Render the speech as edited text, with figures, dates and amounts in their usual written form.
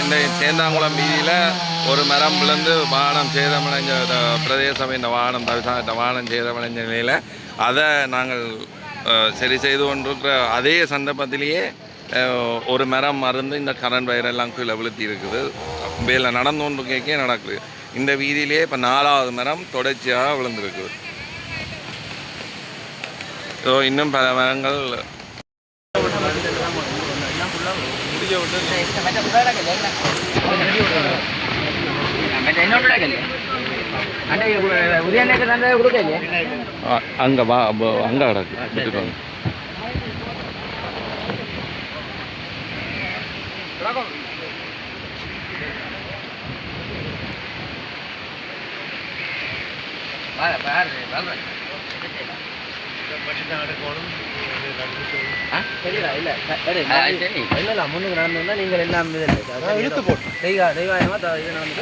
இந்த சேந்தாங்குளம் வீதியில் ஒரு மரம் விழுந்து வாகனம் சேதமடைஞ்ச பிரதேசம் இந்த வாகனம் தவிசாட்ட வாகனம் சேதமடைஞ்ச நிலையில் அதை நாங்கள் சரி செய்து கொண்டிருக்கிற அதே சந்தர்ப்பத்திலேயே ஒரு மரம் மருந்து இந்த கரண்ட் வயரெல்லாம் கீழே விழுத்தி இருக்குது. வேலை நடந்து கொண்டு கேட்கே நடக்குது. இந்த வீதியிலே இப்போ 4வது மரம் தொடர்ச்சியாக விழுந்திருக்குது. ஸோ இன்னும் பல மரங்கள் அங்கே வா அங்கே கிடக்கு. முன்னுக்கு நடந்தா நீங்கள் எல்லாம் இழுத்து போட்டு தெய்வாயமா இது நடந்து